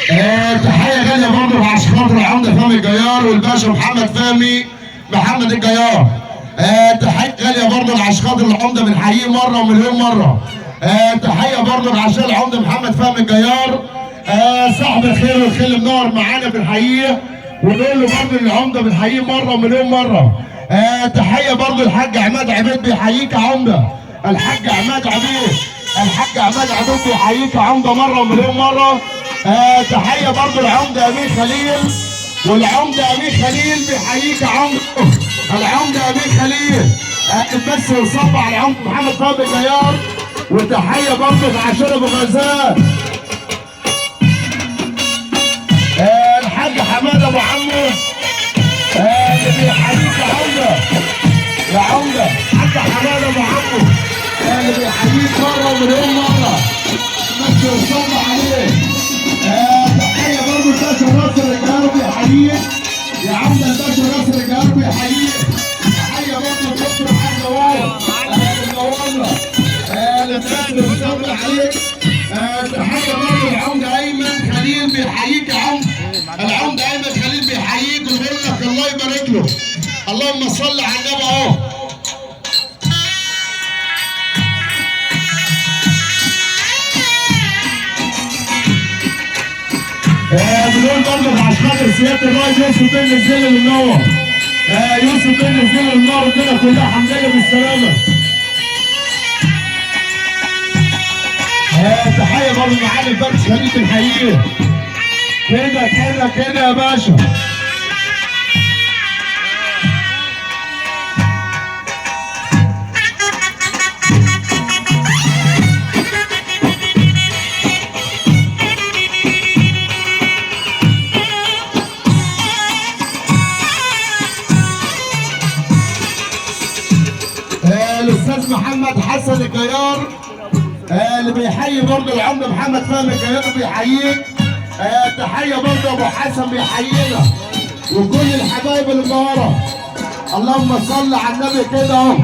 تحيه غاليه برضه عشان خاطر العمده فهمي الجيار والباشا محمد الجيار. تحيه غاليه برضه عشان خاطر العمده بنحييه مره ومليون مره. تحيه برضه عشان العمده محمد فهمي الجيار. صاحب الخير والخير منور معانا بنحييه ونقول له برضه العمده بنحييه مره ومليون مره. تحيه برضه الحاج عماد عبيد بيحييك يا عمده. الحاج عماد عبيد بيحييك يا عمده مره ومليون مره. تحيه برضه العمده امين خليل والعمده امين خليل بيحييك يا عمده. العمده امين خليل بس وصب على العمده محمد فهمي الجيار. وتحيه برضه عشان ابو غزال الحاج حماد ابو عمو اللي بيحييك يا عمده الحاج حماد ابو عمو اللي بيحييك مره ومليون مره بس وصب عليه. تحيه برضه الباشا ناصر الجيار بيحييك يا عمده. الباشا ناصر الجيار بيحييك. تحيه برضه الدكتور الحاج وائل منورنا اللي وصب عليك. تحيه برضه العمده ايمن خليل بيحييك يا عمده. العمده ايمن خليل بيحييك ويقول لك الله يبارك له. اللهم صل على النبي اهو. بنقول برضه عشان خاطر سياده الرئيس يوسف بن الزين المنور. يوسف بن الزين المنور الدنيا كلها الحمد لله بالسلامه. تحيه برضه معالي الباشا خليل بنحييه. كده يا باشا. الاستاذ محمد حسن الجيار اللي بيحيي برضه العمده محمد فهمي الجيار بيحييك. تحيه برضه ابو حسن بيحيينا وكل الحبايب اللي منوره. اللهم صل على النبي كده اهو.